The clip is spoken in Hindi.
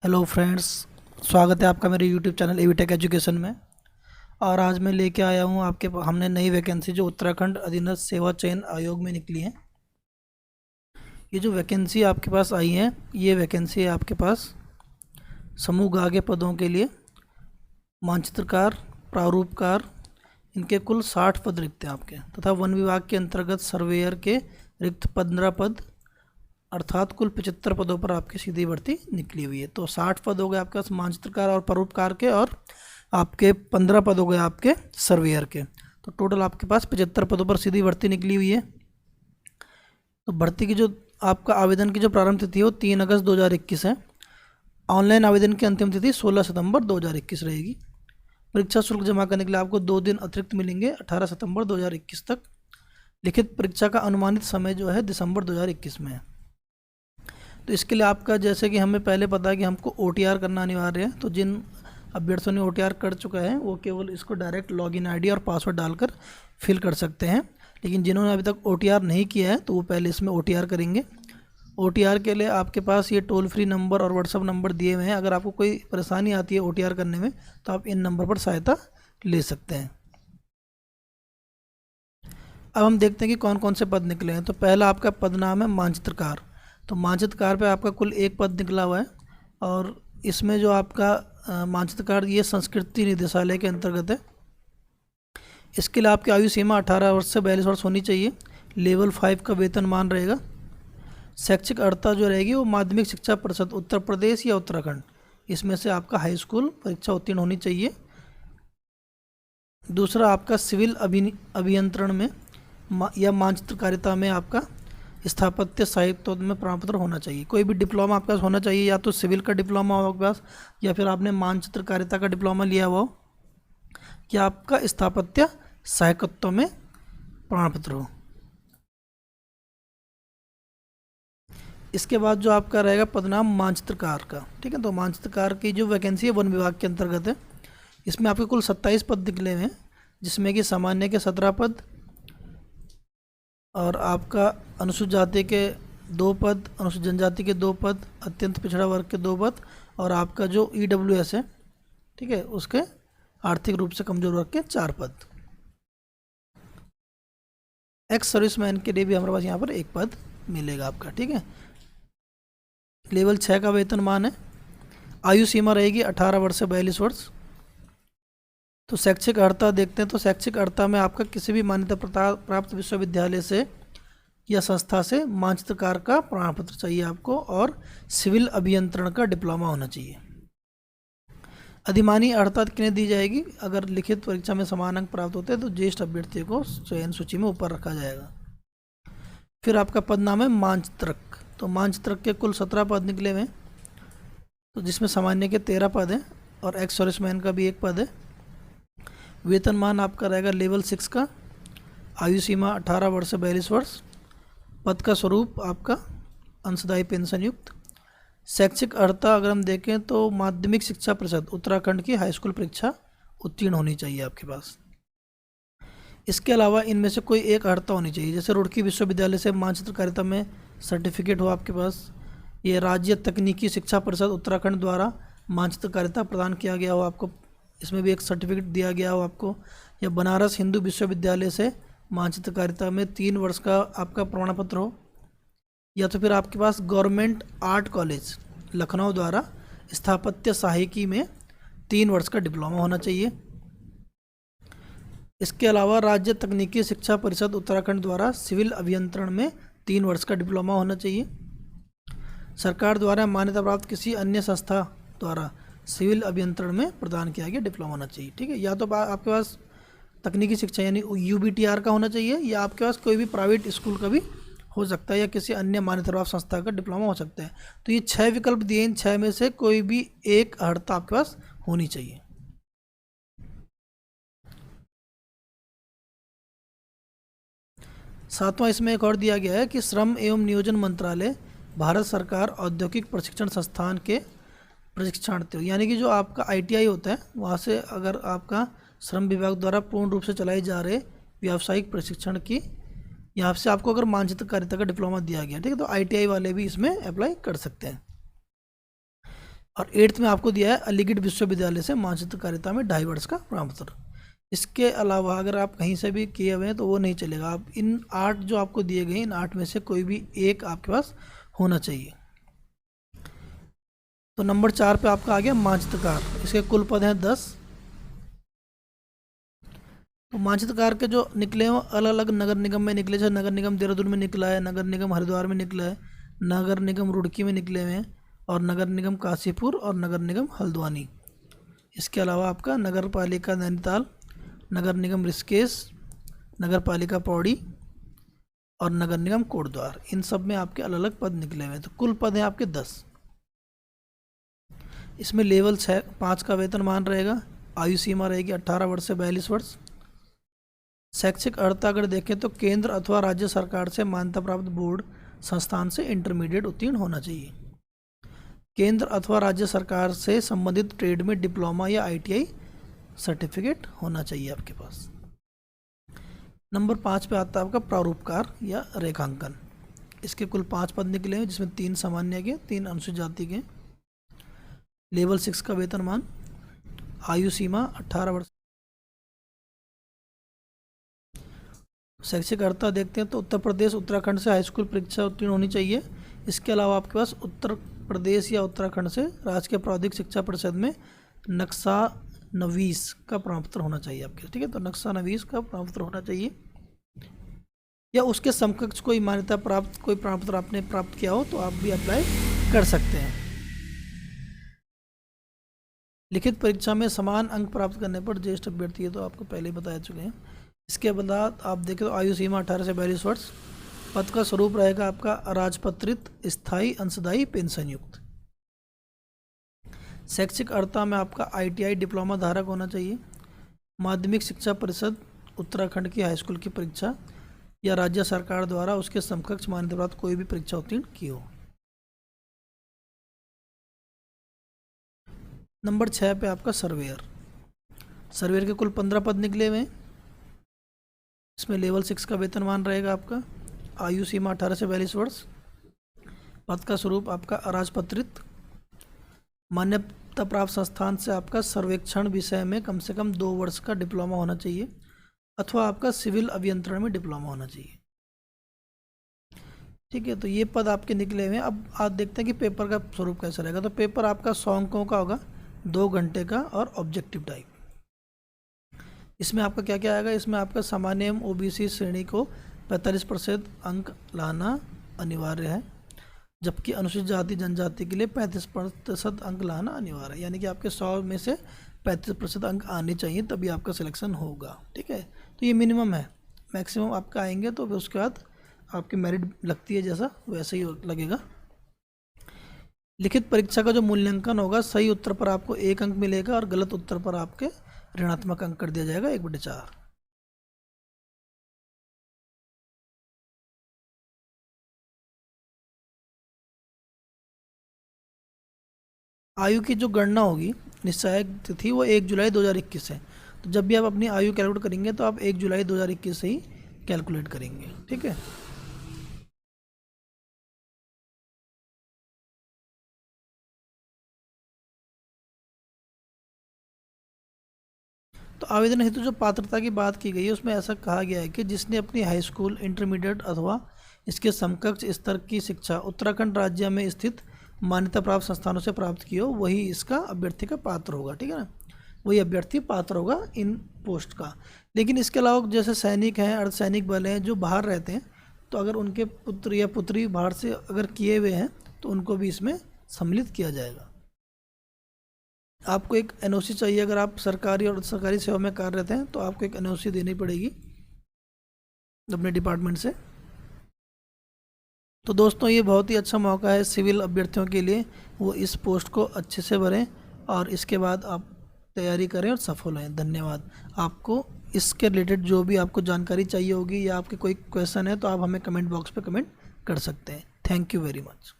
हेलो फ्रेंड्स, स्वागत है आपका मेरे YouTube channel AV tech education में। और आज मैं लेके आया हूँ हमने नई वैकेंसी जो उत्तराखंड अधीनस्थ सेवा चयन आयोग में निकली है। ये जो वैकेंसी आपके पास आई है, ये वैकेंसी है आपके पास समूह गा के पदों के लिए मानचित्रकार, प्रारूपकार, इनके कुल 60 पद रिक्त हैं आपके, तथा वन विभाग के अंतर्गत सर्वेयर के रिक्त 15 पद, अर्थात कुल 75 पदों पर आपकी सीधी भर्ती निकली हुई है। तो 60 पद हो गए आपके पास मानचित्रकार और परोपकार के, और आपके 15 पद हो गए आपके सर्वेयर के। तो टोटल आपके पास 75 पदों पर सीधी भर्ती निकली हुई है। तो भर्ती की जो आपका आवेदन की जो प्रारंभ तिथि है वो 3 अगस्त 2021 है। ऑनलाइन आवेदन की अंतिम तिथि 16 सितंबर 2021 रहेगी। परीक्षा शुल्क जमा करने के लिए आपको 2 दिन अतिरिक्त मिलेंगे 18 सितंबर 2021 तक। लिखित परीक्षा का अनुमानित समय जो है दिसंबर 2021 में है। तो इसके लिए आपका, जैसे कि हमें पहले पता है कि हमको OTR करना अनिवार्य है, तो जिन अभ्यर्थियों ने OTR कर चुका है वो केवल इसको डायरेक्ट लॉगिन आईडी और पासवर्ड डालकर फिल कर सकते हैं। लेकिन जिन्होंने अभी तक OTR नहीं किया है तो वो पहले इसमें OTR करेंगे। OTR के लिए आपके पास ये टोल फ्री नंबर और व्हाट्सअप नंबर दिए हुए हैं। अगर आपको कोई परेशानी आती है OTR करने में तो आप इन नंबर पर सहायता ले सकते हैं। अब हम देखते हैं कि कौन कौन से पद निकले हैं। तो पहला आपका पद नाम है मानचित्रकार। तो मानचित्रकार पे आपका कुल 1 पद निकला हुआ है, और इसमें जो आपका मानचित्रकार ये संस्कृति निदेशालय के अंतर्गत है। इसके लिए आपकी आयु सीमा 18 वर्ष से 42 वर्ष होनी चाहिए। लेवल 5 का वेतनमान रहेगा। शैक्षिक अर्हता जो रहेगी वो माध्यमिक शिक्षा परिषद उत्तर प्रदेश या उत्तराखंड, इसमें से आपका हाई स्कूल परीक्षा उत्तीर्ण होनी चाहिए। दूसरा आपका सिविल अभियंत्रण में या मानचित्रकारिता में आपका स्थापत्य साहित्य में प्रमाण पत्र होना चाहिए। कोई भी डिप्लोमा आपके पास होना चाहिए, या तो सिविल का डिप्लोमा हो आपके पास, या फिर आपने मानचित्रकारिता का डिप्लोमा लिया हुआ हो, या आपका स्थापत्य साहित्य में प्रमाण पत्र हो। इसके बाद जो आपका रहेगा पदनाम मानचित्रकार का, ठीक है। तो मानचित्रकार की जो वैकेंसी है वन विभाग के अंतर्गत है। इसमें आपके कुल 27 पद निकले हुए हैं, जिसमें कि सामान्य के 17 पद, और आपका अनुसूचित जाति के 2 पद, अनुसूचित जनजाति के 2 पद, अत्यंत पिछड़ा वर्ग के 2 पद, और आपका जो EWS है, ठीक है, उसके आर्थिक रूप से कमजोर वर्ग के 4 पद। एक्स सर्विसमैन के लिए भी हमारे पास यहाँ पर 1 पद मिलेगा आपका, ठीक है। लेवल 6 का वेतनमान है। आयु सीमा रहेगी 18 वर्ष से 42 वर्ष। तो शैक्षिक अर्हता देखते हैं। तो शैक्षिक अर्हता में आपका किसी भी मान्यता प्राप्त विश्वविद्यालय से या संस्था से मानचित्रकार का प्रमाण पत्र चाहिए आपको, और सिविल अभियंत्रण का डिप्लोमा होना चाहिए। अधिमानी अर्हता किन्हें दी जाएगी? अगर लिखित परीक्षा में समान अंक प्राप्त होते हैं तो ज्येष्ठ अभ्यर्थियों को चयन सूची में ऊपर रखा जाएगा। फिर आपका पद नाम है मानचित्रक। तो मानचित्रक के कुल 17 पद निकले हुए हैं, तो जिसमें सामान्य के 13 पद हैं, और एक्स सर्विसमैन का भी 1 पद है। वेतनमान आपका रहेगा लेवल 6 का। आयु सीमा 18 वर्ष से 42 वर्ष। पद का स्वरूप आपका अंशदायी पेंशन युक्त। शैक्षिक अर्हता अगर हम देखें तो माध्यमिक शिक्षा परिषद उत्तराखंड की हाई स्कूल परीक्षा उत्तीर्ण होनी चाहिए आपके पास। इसके अलावा इनमें से कोई एक अर्हता होनी चाहिए, जैसे रुड़की विश्वविद्यालय से मानचित्रकारिता में सर्टिफिकेट हो आपके पास, ये राज्य तकनीकी शिक्षा परिषद उत्तराखंड द्वारा मानचित्रकारिता प्रदान किया गया हो आपको, इसमें भी एक सर्टिफिकेट दिया गया हो आपको, या बनारस हिंदू विश्वविद्यालय से मानचित्रकारिता में 3 वर्ष का आपका प्रमाण पत्र हो, या तो फिर आपके पास गवर्नमेंट आर्ट कॉलेज लखनऊ द्वारा स्थापत्य सहायिकी में 3 वर्ष का डिप्लोमा होना चाहिए। इसके अलावा राज्य तकनीकी शिक्षा परिषद उत्तराखंड द्वारा सिविल अभियंत्रण में 3 वर्ष का डिप्लोमा होना चाहिए। सरकार द्वारा मान्यता प्राप्त किसी अन्य संस्था द्वारा सिविल अभियंत्रण में प्रदान किया गया डिप्लोमा होना चाहिए, ठीक है। या तो आपके पास तकनीकी शिक्षा यानी UBTR का होना चाहिए, या आपके पास कोई भी प्राइवेट स्कूल का भी हो सकता है, या किसी अन्य मान्यता प्राप्त संस्था का डिप्लोमा हो सकता है। तो ये 6 विकल्प दिए, इन 6 में से कोई भी एक अर्हता आपके पास होनी चाहिए। सातवां इसमें एक और दिया गया है कि श्रम एवं नियोजन मंत्रालय भारत सरकार औद्योगिक प्रशिक्षण संस्थान के प्रशिक्षणार्थी, यानी कि जो आपका ITI होता है वहाँ से अगर आपका श्रम विभाग द्वारा पूर्ण रूप से चलाए जा रहे व्यावसायिक प्रशिक्षण की, यहाँ से आपको अगर मानचित्रकारिता का डिप्लोमा दिया गया, ठीक है, तो ITI वाले भी इसमें अप्लाई कर सकते हैं। और 8th में आपको दिया है अलीगढ़ विश्वविद्यालय से मानचित्रकारिता में 2.5 वर्ष का प्रमाण पत्र। इसके अलावा अगर आप कहीं से भी किए हुए हैं तो वो नहीं चलेगा। आप इन 8 जो आपको दिए गए इन 8 में से कोई भी एक आपके पास होना चाहिए। तो नंबर 4 पे आपका आ गया मानचित्रकार। इसके कुल पद हैं 10। तो मानचित्रकार के जो निकले हैं अलग अलग नगर निगम में निकले, जैसे नगर निगम देहरादून में निकला है, नगर निगम हरिद्वार में निकला है, नगर निगम रुड़की में निकले हुए हैं, और नगर निगम काशीपुर और नगर निगम हल्द्वानी। इसके अलावा आपका नगर पालिका नैनीताल, नगर निगम ऋषिकेश, नगर पालिका पौड़ी और नगर निगम कोटद्वार, इन सब में आपके अलग अलग पद निकले हुए हैं। तो कुल पद हैं आपके 10। इसमें लेवल 5 का वेतनमान रहेगा। आयु सीमा रहेगी 18 वर्ष से 42 वर्ष। शैक्षिक अर्हता अगर देखें तो केंद्र अथवा राज्य सरकार से मान्यता प्राप्त बोर्ड संस्थान से इंटरमीडिएट उत्तीर्ण होना चाहिए। केंद्र अथवा राज्य सरकार से संबंधित ट्रेड में डिप्लोमा या ITI सर्टिफिकेट होना चाहिए आपके पास। नंबर 5 पे आता है आपका प्रारूपकार या रेखांकन। इसके कुल 5 पद निकले हैं, जिसमें 3 सामान्य के, 3 अनुसूचित जाति के। लेवल 6 का वेतनमान। आयु सीमा 18 वर्ष। शैक्षिक अर्हता देखते हैं तो उत्तर प्रदेश उत्तराखंड से हाई स्कूल परीक्षा उत्तीर्ण होनी चाहिए। इसके अलावा आपके पास उत्तर प्रदेश या उत्तराखंड से राजकीय प्रौद्योगिक शिक्षा परिषद में नक्शा नवीस का प्रमाण पत्र होना चाहिए आपके। ठीक है, तो नक्शा नवीस का प्रमाण पत्र होना चाहिए, या उसके समकक्ष कोई मान्यता प्राप्त कोई प्रमाण पत्र आपने प्राप्त किया हो तो आप भी अप्लाई कर सकते हैं। लिखित परीक्षा में समान अंक प्राप्त करने पर ज्येष्ठ अभ्यर्थी है, तो आपको पहले ही बता चुके हैं। इसके बाद आप देखें तो आयु सीमा 18 से 42 वर्ष। पद का स्वरूप रहेगा आपका अराजपत्रित स्थायी अंशदायी पेंशन युक्त। शैक्षिक अर्हता में आपका ITI डिप्लोमा धारक होना चाहिए। माध्यमिक शिक्षा परिषद उत्तराखंड की हाई स्कूल की परीक्षा या राज्य सरकार द्वारा उसके समकक्ष मान्यता प्राप्त कोई भी परीक्षा उत्तीर्ण की हो। नंबर 6 पे आपका सर्वेयर। सर्वेयर के कुल 15 पद निकले हुए हैं। इसमें लेवल 6 का वेतनमान रहेगा आपका। आयु सीमा 18 से 42 वर्ष। पद का स्वरूप आपका अराजपत्रित। मान्यता प्राप्त संस्थान से आपका सर्वेक्षण विषय में कम से कम 2 वर्ष का डिप्लोमा होना चाहिए, अथवा आपका सिविल अभियंत्रण में डिप्लोमा होना चाहिए। ठीक है, तो ये पद आपके निकले हुए हैं। अब आप देखते हैं कि पेपर का स्वरूप कैसा रहेगा। तो पेपर आपका 100 अंकों का होगा, 2 घंटे का और ऑब्जेक्टिव टाइप। इसमें आपका क्या क्या आएगा? इसमें आपका सामान्य एवं OBC श्रेणी को 45% अंक लाना अनिवार्य है, जबकि अनुसूचित जाति जनजाति के लिए 35% अंक लाना अनिवार्य है। यानी कि आपके 100 में से 35% अंक आने चाहिए, तभी आपका सिलेक्शन होगा। ठीक है, तो ये मिनिमम है। मैक्सिमम आपका आएंगे तो फिर उसके बाद आपकी मेरिट लगती है जैसा वैसे ही लगेगा। लिखित परीक्षा का जो मूल्यांकन होगा, सही उत्तर पर आपको 1 अंक मिलेगा और गलत उत्तर पर आपके ऋणात्मक अंक कर दिया जाएगा 1/4। आयु की जो गणना होगी निश्चायक तिथि वो 1 जुलाई 2021 है। तो जब भी आप अपनी आयु कैलकुलेट करेंगे तो आप 1 जुलाई 2021 से ही कैलकुलेट करेंगे। ठीक है, तो आवेदन हेतु जो पात्रता की बात की गई है उसमें ऐसा कहा गया है कि जिसने अपनी हाई स्कूल, इंटरमीडिएट अथवा इसके समकक्ष स्तर की शिक्षा उत्तराखंड राज्य में स्थित मान्यता प्राप्त संस्थानों से प्राप्त की हो, वही इसका अभ्यर्थी का पात्र होगा। ठीक है ना, वही अभ्यर्थी पात्र होगा इन पोस्ट का। लेकिन इसके अलावा जैसे सैनिक हैं, अर्धसैनिक बल हैं जो बाहर रहते हैं, तो अगर उनके पुत्र या पुत्री बाहर से अगर किए हुए हैं तो उनको भी इसमें सम्मिलित किया जाएगा। आपको एक NOC चाहिए। अगर आप सरकारी और सरकारी सेवा में कार्यरत हैं तो आपको एक NOC देनी पड़ेगी अपने डिपार्टमेंट से। तो दोस्तों, ये बहुत ही अच्छा मौका है सिविल अभ्यर्थियों के लिए, वो इस पोस्ट को अच्छे से भरें और इसके बाद आप तैयारी करें और सफल हों। धन्यवाद। आपको इसके रिलेटेड जो भी आपको जानकारी चाहिए होगी या आपके कोई क्वेश्चन है तो आप हमें कमेंट बॉक्स पे कमेंट कर सकते हैं। Thank you very much.